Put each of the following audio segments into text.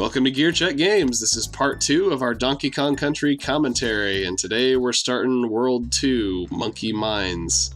Welcome to GearCheckGames. This is part 2 of our Donkey Kong Country commentary, and today we're starting World 2, Monkey Mines.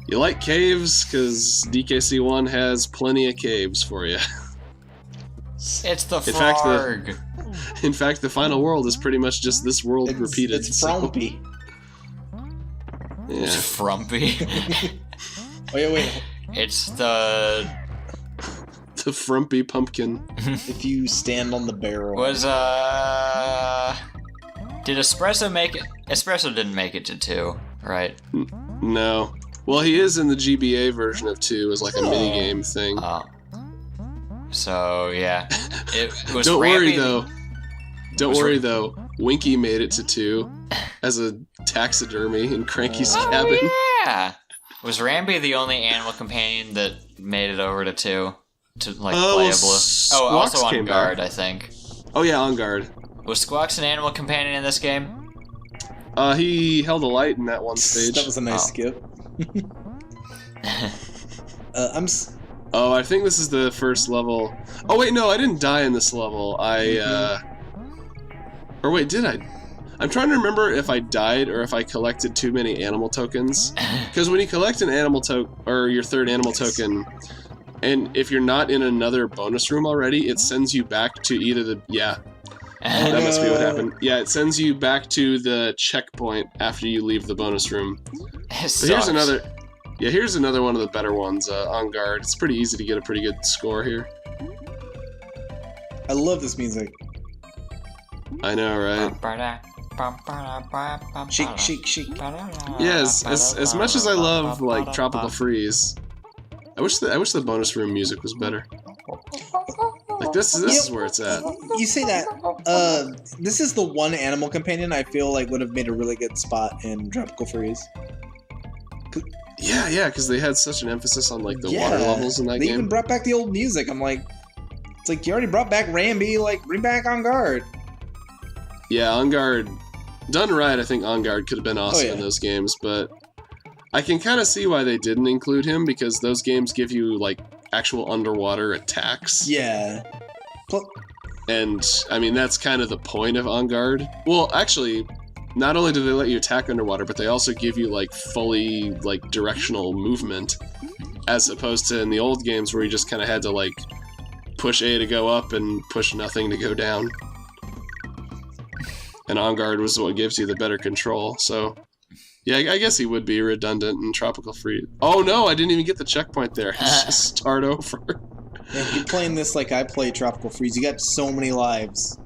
You like caves? Because DKC1 has plenty of caves for you. It's the frog. In fact, the final world is pretty much just this world repeated. It's frumpy. Yeah. It's frumpy. Wait. It's the frumpy pumpkin. If you stand on the barrel. Did Espresso make it? Espresso didn't make it to 2, right? No. Well, he is in the GBA version of 2 as like a minigame thing. So, yeah. It was Don't Rambi... worry though. Winky made it to 2 as a taxidermy in Cranky's cabin. Yeah! Was Rambi the only animal companion that made it over to 2? To, like, playable? Also on guard, I think. Oh, yeah, on guard. Was Squawks an animal companion in this game? He held a light in that one stage. That was a nice skip. I think this is the first level. Oh, wait, no, I didn't die in this level. Or wait, did I? I'm trying to remember if I died or if I collected too many animal tokens. Because when you collect an animal token, or your third animal token, and if you're not in another bonus room already, it sends you back to either the... Yeah. That must be what happened. Yeah, it sends you back to the checkpoint after you leave the bonus room. So here's another... Yeah, here's another one of the better ones, on guard. It's pretty easy to get a pretty good score here. I love this music. I know, right? Shake, shake, shake. Yeah, as much as I love, like, Tropical Freeze, I wish the bonus room music was better. Like, this is where it's at. You say that. This is the one animal companion I feel like would have made a really good spot in Tropical Freeze. Yeah, because they had such an emphasis on, like, the water levels in that game. They even brought back the old music. I'm like, it's like, you already brought back Rambi, like, bring back On Guard. Yeah, On Guard, done right, I think On Guard could have been awesome in those games, but I can kind of see why they didn't include him, because those games give you, like, actual underwater attacks. Yeah. And, I mean, that's kind of the point of On Guard. Well, actually, not only do they let you attack underwater, but they also give you, like, fully, like, directional movement, as opposed to in the old games where you just kind of had to, like, push A to go up and push nothing to go down. And On Guard was what gives you the better control, so... Yeah, I guess he would be redundant in Tropical Freeze. Oh no, I didn't even get the checkpoint there. Just start over. Yeah, you're playing this like I play Tropical Freeze. You got so many lives.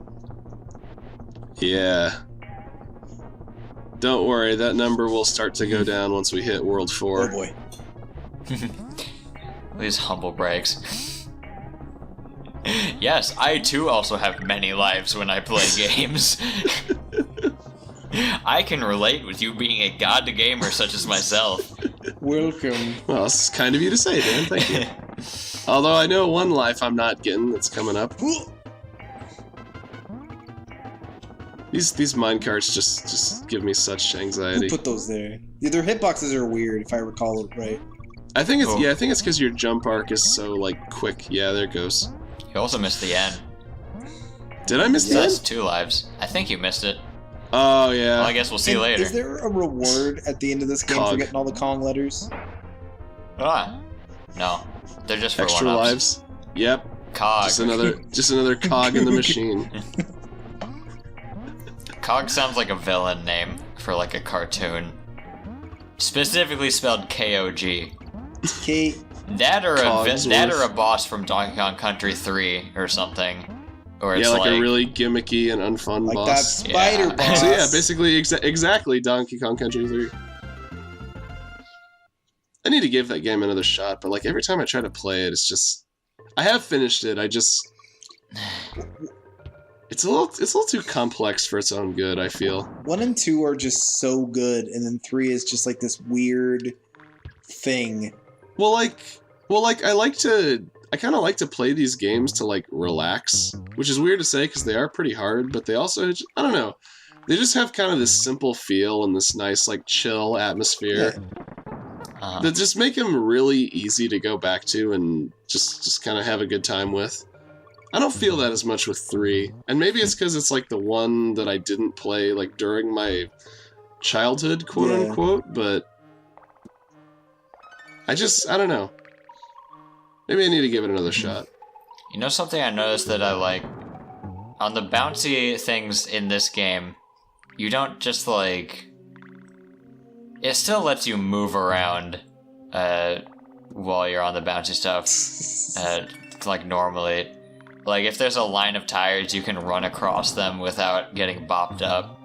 Yeah. Don't worry, that number will start to go down once we hit World 4. Oh boy. These humble brags. Yes, I too also have many lives when I play games. I can relate with you being a god gamer such as myself. Welcome. Well, it's kind of you to say, Dan. Thank you. Although I know one life I'm not getting that's coming up. These minecarts just give me such anxiety. Who put those there? Yeah, their hitboxes are weird, if I recall it right. I think it's I think it's because your jump arc is so like quick. Yeah, there it goes. You also missed the end. Did I miss the end? That's 2 lives. I think you missed it. Oh, yeah. Well, I guess we'll see later. Is there a reward at the end of this game for getting all the Kong letters? No. They're just for extra one-ups. lives. Yep. Cog. Just another cog in the machine. Cog sounds like a villain name for like a cartoon. Specifically spelled K-O-G. K. That or a boss from Donkey Kong Country 3 or something. Or it's like a really gimmicky and unfun like boss. That spider boss. So yeah, basically exactly Donkey Kong Country 3. I need to give that game another shot, but like every time I try to play it, it's just... I have finished it, it's a little too complex for its own good, I feel. 1 and 2 are just so good, and then 3 is just like this weird thing. Well, I kind of like to play these games to, like, relax, which is weird to say because they are pretty hard, but they also, I don't know, they just have kind of this simple feel and this nice, like, chill atmosphere that just make them really easy to go back to and just kind of have a good time with. I don't feel that as much with 3. And maybe it's because it's like the one that I didn't play like during my childhood, quote unquote, but I don't know. Maybe I need to give it another shot. You know something I noticed that I like? On the bouncy things in this game, you don't just like... It still lets you move around while you're on the bouncy stuff, like normally. Like, if there's a line of tires, you can run across them without getting bopped up.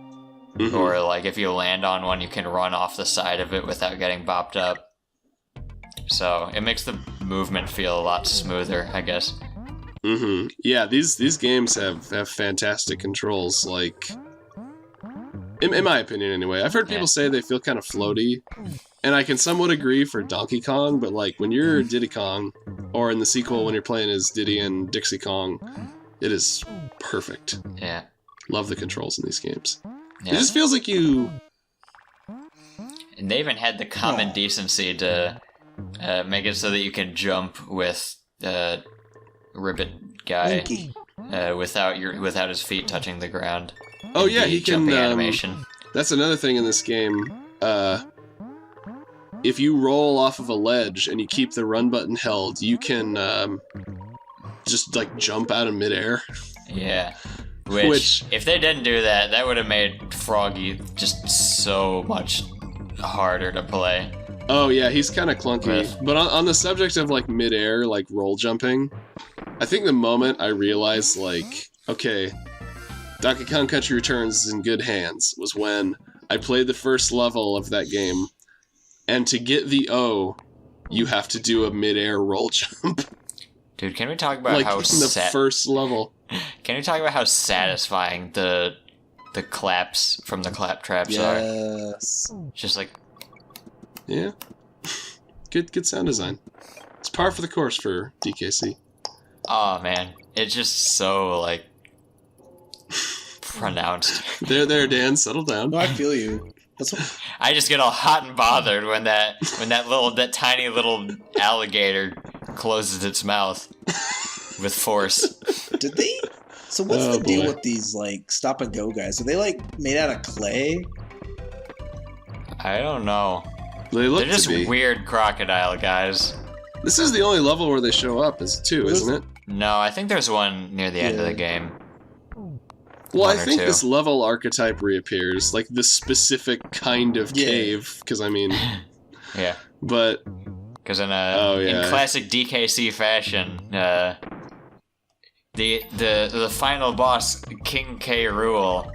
Mm-hmm. Or, like, if you land on one, you can run off the side of it without getting bopped up. So, it makes the movement feel a lot smoother, I guess. Mm-hmm. Yeah, these games have fantastic controls, like... In my opinion, anyway. I've heard people say they feel kind of floaty, and I can somewhat agree for Donkey Kong, but like when you're Diddy Kong, or in the sequel when you're playing as Diddy and Dixie Kong, it is perfect. Yeah. Love the controls in these games. Yeah. It just feels like you... And they even had the common decency to make it so that you can jump with Ribbit Guy without his feet touching the ground. Oh yeah, he can. Animation. That's another thing in this game. If you roll off of a ledge and you keep the run button held, you can just like jump out of midair. Yeah. Which, if they didn't do that, that would have made Froggy just so much harder to play. Oh yeah, he's kind of clunky. But on the subject of like midair, like roll jumping, I think the moment I realized like, okay, Donkey Kong Country Returns is in good hands was when I played the first level of that game, and to get the O, you have to do a mid-air roll jump. Dude, can we talk about like how in the first level? Can we talk about how satisfying the claps from the claptraps are? Yes. Just like... Yeah. Good sound design. It's par for the course for DKC. Oh man, it's just so like pronounced. There, Dan, settle down. No, I feel you. That's what... I just get all hot and bothered when that tiny little alligator closes its mouth with force. Did they? So what's the deal with these like stop and go guys? Are they like made out of clay? I don't know. They're just weird crocodile guys. This is the only level where they show up, isn't it? No, I think there's one near the end of the game. Well, I think this level archetype reappears, like the specific kind of cave, because I mean... Yeah. But... Because in classic DKC fashion, the final boss, King K. Rool,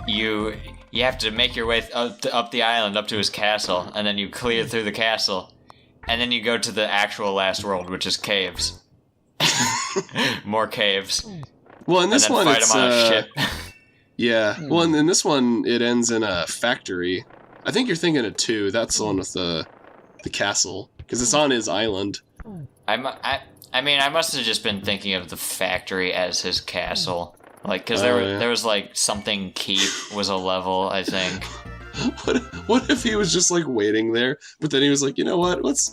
you have to make your way up the island, up to his castle, and then you clear through the castle, and then you go to the actual last world, which is caves. More caves. Well, in this one, fight it's him on a ship. Yeah. Well, in this one, it ends in a factory. I think you're thinking of 2. That's the one with the castle, because it's on his island. I mean, I must have just been thinking of the factory as his castle, like because there was like something keep was a level, I think. What if he was just like waiting there, but then he was like, you know what? Let's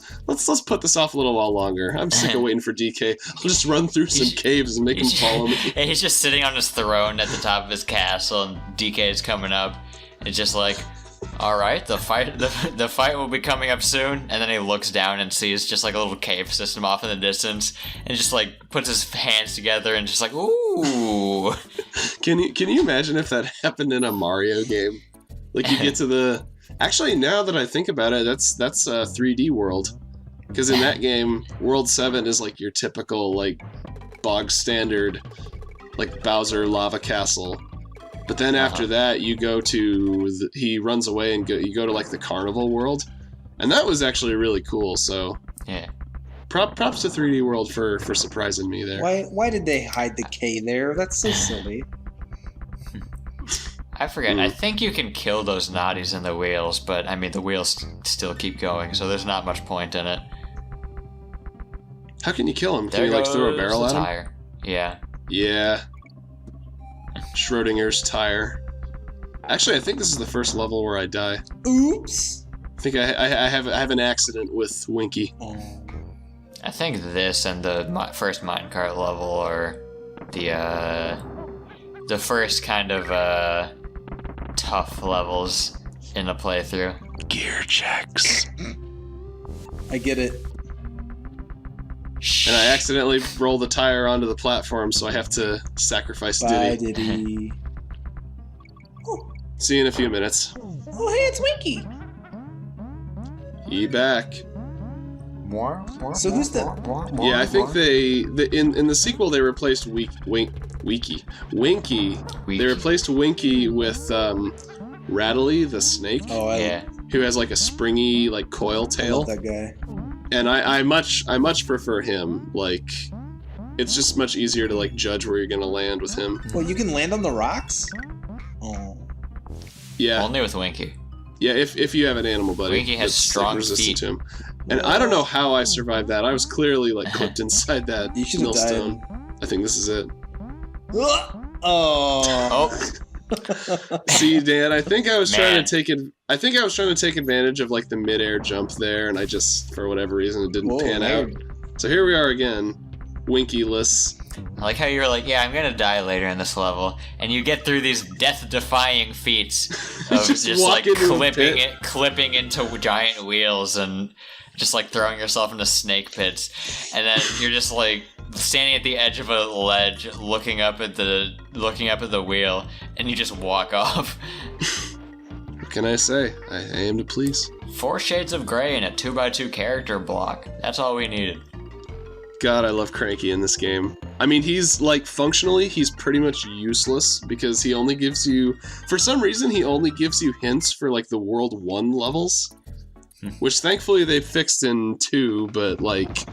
put this off a little while longer. I'm sick of waiting for DK. I'll just run through some caves and make him follow me. And he's just sitting on his throne at the top of his castle, and DK is coming up. It's just like, all right, the fight will be coming up soon. And then he looks down and sees just like a little cave system off in the distance, and just like puts his hands together and just like, ooh. Can you imagine if that happened in a Mario game? Like you get to the... Actually, now that I think about it, that's 3D World. Because in that game, World 7 is like your typical, like, bog standard, like, Bowser lava castle. But then after that, you go to... he runs away and you go to, like, the carnival world. And that was actually really cool, so... Yeah. Props to 3D World for surprising me there. Why did they hide the K there? That's so silly. I forget. I think you can kill those naughties in the wheels, but I mean the wheels still keep going, so there's not much point in it. How can you kill him? Can you like throw a barrel at him? Tire. Yeah. Yeah. Schrodinger's tire. Actually, I think this is the first level where I die. Oops. I think I have an accident with Winky. I think this and the first minecart level are the first kind of tough levels in a playthrough. Gear checks. I get it. And I accidentally roll the tire onto the platform, so I have to sacrifice Bye, Diddy. Diddy. See you in a few minutes. Oh, hey, it's Winky. He back. So who's the... Yeah, I think in the sequel they replaced Winky. They replaced Winky with Rattly the snake, Yeah. who has like a springy like coil I tail. love that guy. And I much prefer him. Like, it's just much easier to like judge where you're gonna land with him. Well, you can land on the rocks? Oh. Yeah, Only with Winky. yeah. If you have an animal buddy, Winky has that's, strong resistant feet. to him. And I don't know how I survived that. I was clearly like clipped inside that You should have millstone. died. I think this is it. Oh. See, Dan, I think I was trying Man. to take it. I think I was trying to take advantage of like the mid-air jump there, and I just, for whatever reason, it didn't Whoa, pan now out. So here we are again, Winky-less. I like how you're like, yeah, I'm gonna die later in this level, and you get through these death-defying feats of Just just like walk into a pit. clipping into giant wheels and just like throwing yourself into snake pits, and then you're just like standing at the edge of a ledge, looking up at the wheel, and you just walk off. What can I say? I aim to please. 4 shades of gray in a 2x2 character block. That's all we needed. God, I love Cranky in this game. I mean, he's like functionally, he's pretty much useless because he only gives you, for some reason, he only gives you hints for like the World 1 levels, which thankfully they fixed in 2, but like,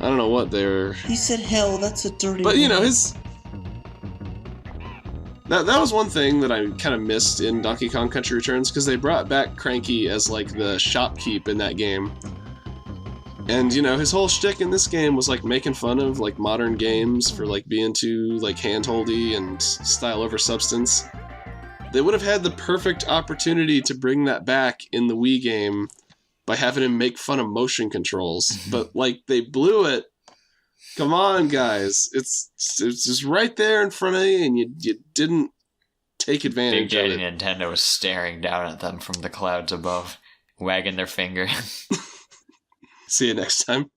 I don't know what they're. He said hell, that's a dirty But you know, word. that was one thing that I kind of missed in Donkey Kong Country Returns, because they brought back Cranky as like the shopkeep in that game. And you know, his whole shtick in this game was like making fun of like modern games for like being too like handholdy and style over substance. They would have had the perfect opportunity to bring that back in the Wii game by having him make fun of motion controls, but like they blew it. Come on, guys! It's just right there in front of you, and you didn't take Big advantage of Daddy it. Nintendo was staring down at them from the clouds above, wagging their finger. See you next time.